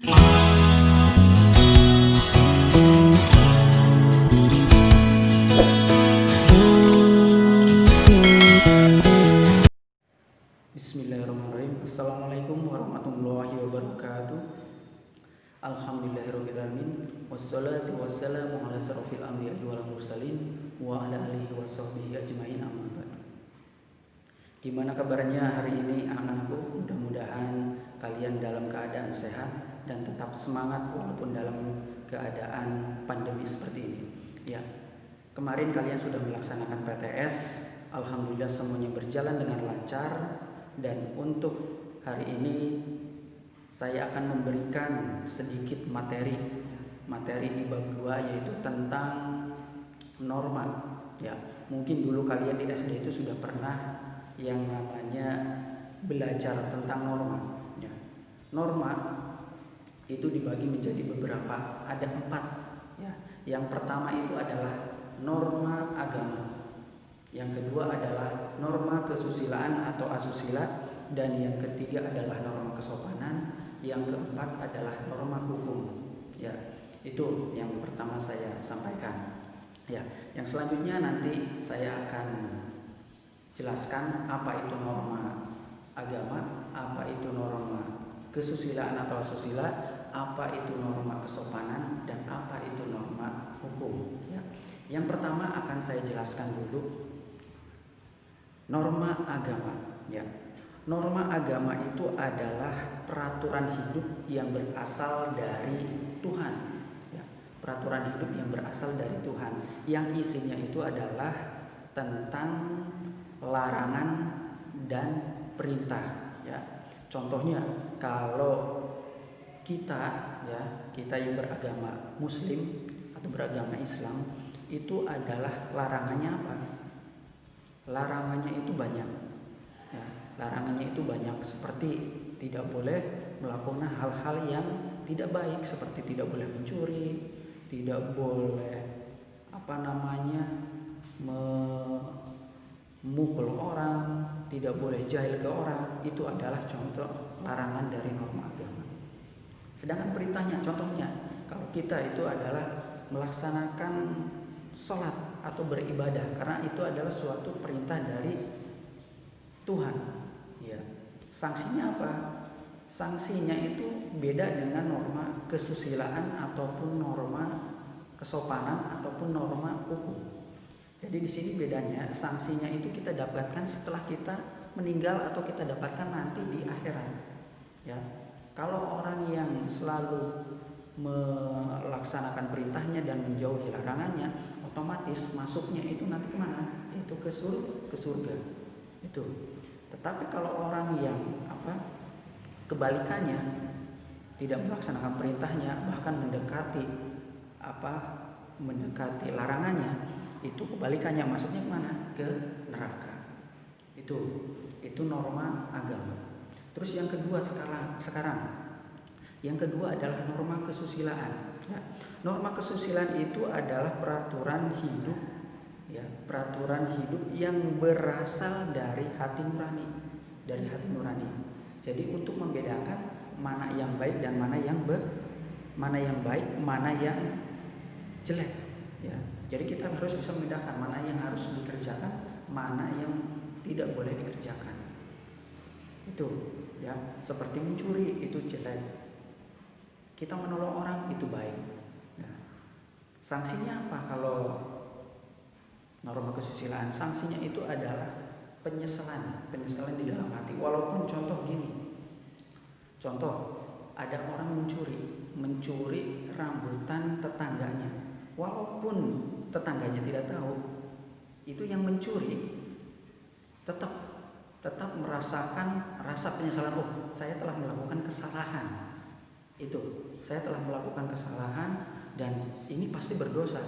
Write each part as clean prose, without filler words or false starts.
Bismillahirrahmanirrahim. Assalamualaikum warahmatullahi wabarakatuh. Alhamdulillahirrahmanirrahim. Wassalatu wassalamu ala asrofil anbiya'i wal mursalin wa ala alihi washabbihi ajmain, amma ba'du. Gimana kabarnya hari ini anak-anakku? Mudah-mudahan kalian dalam keadaan sehat dan tetap semangat walaupun dalam keadaan pandemi seperti ini. Ya, kemarin kalian sudah melaksanakan PTS. Alhamdulillah semuanya berjalan dengan lancar. Dan untuk hari ini saya akan memberikan sedikit materi di bab 2, yaitu tentang norma. Ya, mungkin dulu kalian di SD itu sudah pernah yang namanya belajar tentang norma. Ya, norma itu dibagi menjadi beberapa, ada 4. Ya, yang pertama itu adalah norma agama. Yang kedua adalah norma kesusilaan atau asusila, dan yang ketiga adalah norma kesopanan, yang keempat adalah norma hukum. Ya, itu yang pertama saya sampaikan. Ya, yang selanjutnya nanti saya akan jelaskan apa itu norma agama, apa itu norma kesusilaan atau asusila, apa itu norma kesopanan, dan apa itu norma hukum. Ya. Yang pertama akan saya jelaskan dulu norma agama. Ya, norma agama itu adalah peraturan hidup yang berasal dari Tuhan. Ya, peraturan hidup yang berasal dari Tuhan, yang isinya itu adalah tentang larangan dan perintah. Ya, contohnya kalau kita yang beragama Muslim atau beragama Islam, itu adalah larangannya apa? Larangannya itu banyak. Ya, larangannya itu banyak, seperti tidak boleh melakukan hal-hal yang tidak baik, seperti tidak boleh mencuri, tidak boleh memukul orang, tidak boleh jahil ke orang. Itu adalah contoh larangan dari norma agama. Sedangkan perintahnya, contohnya kalau kita itu adalah melaksanakan sholat atau beribadah, karena itu adalah suatu perintah dari Tuhan. Ya, sanksinya apa? Sanksinya itu beda dengan norma kesusilaan ataupun norma kesopanan ataupun norma hukum. Jadi di sini bedanya, sanksinya itu kita dapatkan setelah kita meninggal atau kita dapatkan nanti di akhirat. Ya, kalau orang yang selalu melaksanakan perintahnya dan menjauhi larangannya, otomatis masuknya itu nanti kemana? Itu ke surga. Itu. Tetapi kalau orang yang kebalikannya, tidak melaksanakan perintahnya, bahkan mendekati larangannya, itu kebalikannya, masuknya kemana? Ke neraka. Itu norma agama. Terus yang kedua sekarang yang kedua adalah norma kesusilaan. Ya, norma kesusilaan itu adalah peraturan hidup, ya, peraturan hidup yang berasal dari hati nurani, Jadi untuk membedakan mana yang baik dan mana yang jelek. Ya, jadi kita harus bisa membedakan mana yang harus dikerjakan, mana yang tidak boleh dikerjakan. Itu, ya, seperti mencuri itu jelek. Kita menolong orang itu baik. Nah, sanksinya apa kalau norma kesusilaan? Sanksinya itu adalah penyesalan di dalam hati. Walaupun contoh ada orang mencuri rambutan tetangganya. Walaupun tetangganya tidak tahu, itu yang mencuri tetap merasakan rasa penyesalan. Oh, saya telah melakukan kesalahan. Saya telah melakukan kesalahan dan ini pasti berdosa.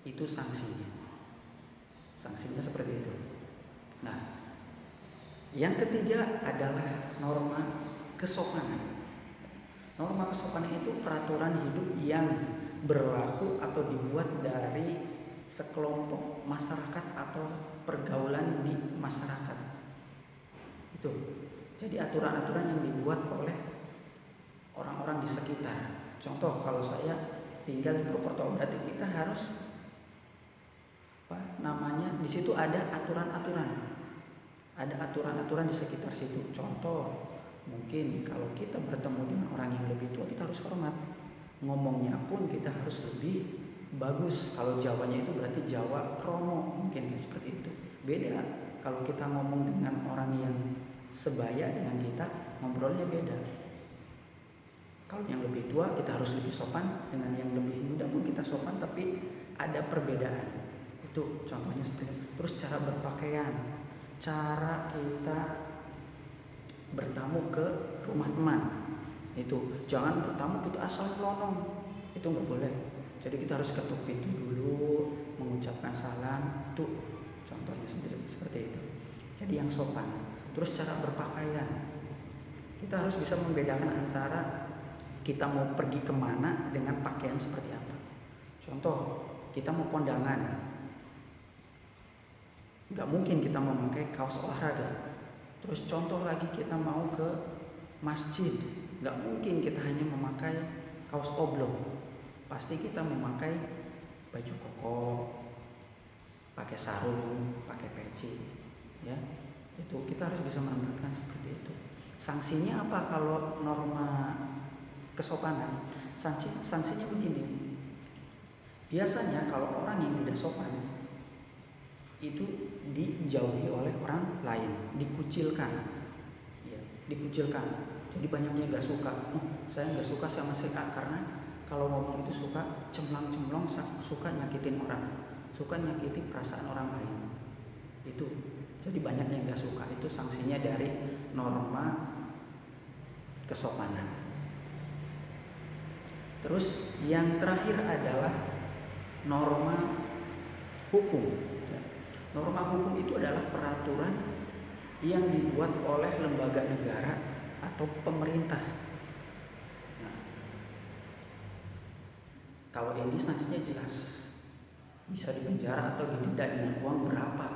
Itu sanksinya seperti itu. Nah, yang ketiga adalah norma kesopanan. Norma kesopanan itu peraturan hidup yang berlaku atau dibuat dari sekelompok masyarakat atau pergaulan di masyarakat. Itu. Jadi aturan-aturan yang dibuat oleh orang-orang di sekitar. Contoh, kalau saya tinggal di Purwokerto, berarti kita harus di situ ada aturan-aturan. Ada aturan-aturan di sekitar situ. Contoh, mungkin kalau kita bertemu dengan orang yang lebih tua, kita harus hormat. Ngomongnya pun kita harus lebih bagus. Kalau Jawanya itu berarti Jawa kromo, mungkin seperti itu. Beda kalau kita ngomong dengan orang yang sebaya dengan kita, ngobrolnya beda. Kalau yang lebih tua kita harus lebih sopan, dengan yang lebih muda pun kita sopan, tapi ada perbedaan. Itu contohnya seperti itu. Terus cara berpakaian, cara kita bertamu ke rumah teman, itu jangan bertamu kita asal melonong, itu nggak boleh. Jadi kita harus ketuk pintu dulu, mengucapkan salam, itu contohnya seperti itu. Jadi yang sopan. Terus cara berpakaian, kita harus bisa membedakan antara kita mau pergi kemana dengan pakaian seperti apa. Contoh, kita mau kondangan, nggak mungkin kita memakai kaos olahraga. Terus contoh lagi, kita mau ke masjid, nggak mungkin kita hanya memakai kaos oblong. Pasti kita memakai baju koko, pakai sarung, pakai peci, ya. Itu kita harus bisa menempatkan seperti itu. Sanksinya apa kalau norma kesopanan? Sanksinya begini. Biasanya kalau orang yang tidak sopan itu dijauhi oleh orang lain, dikucilkan, ya, dikucilkan. Jadi banyaknya nggak suka. Saya nggak suka sama si A karena kalau ngomong itu suka cemlang-cemlong, suka nyakitin orang, suka nyakitin perasaan orang lain. Itu jadi banyaknya yang nggak suka. Itu sanksinya dari norma kesopanan. Terus yang terakhir adalah norma hukum. Norma hukum itu adalah peraturan yang dibuat oleh lembaga negara atau pemerintah. Nah, kalau ini sanksinya jelas, bisa dipenjara atau didenda dengan uang berapa.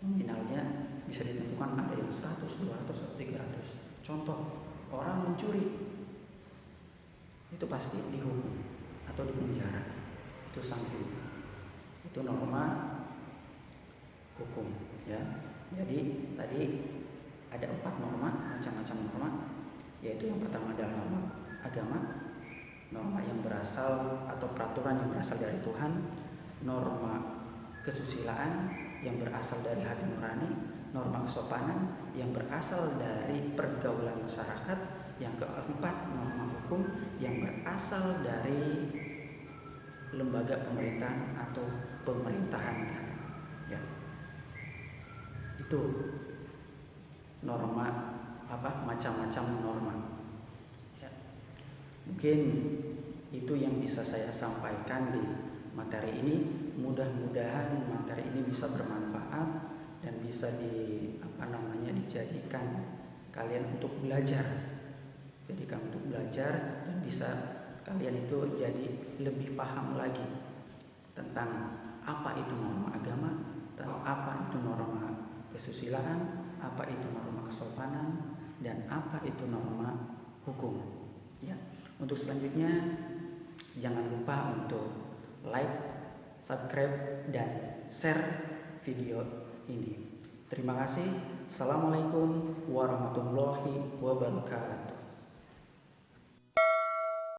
Nominalnya bisa ditentukan, ada yang 100, 200, atau 300. Contoh, orang mencuri, itu pasti dihukum atau dipenjara. Itu sanksinya. Itu norma hukum, ya. Jadi tadi ada 4 norma, macam-macam norma, yaitu yang pertama adalah norma agama, norma yang berasal atau peraturan yang berasal dari Tuhan, norma kesusilaan yang berasal dari hati nurani, norma kesopanan yang berasal dari pergaulan masyarakat, yang keempat norma hukum yang berasal dari lembaga pemerintahan atau pemerintahan, ya. Itu norma macam-macam norma, ya. Mungkin itu yang bisa saya sampaikan di materi ini. Mudah-mudahan materi ini bisa bermanfaat dan bisa dijadikan kalian untuk belajar. Jadikan untuk belajar dan bisa kalian itu jadi lebih paham lagi tentang apa itu norma agama, tentang apa itu norma kesusilaan, apa itu norma kesopanan, dan apa itu norma hukum, ya. Untuk selanjutnya jangan lupa untuk like, subscribe, dan share video ini. Terima kasih. Assalamualaikum warahmatullahi wabarakatuh.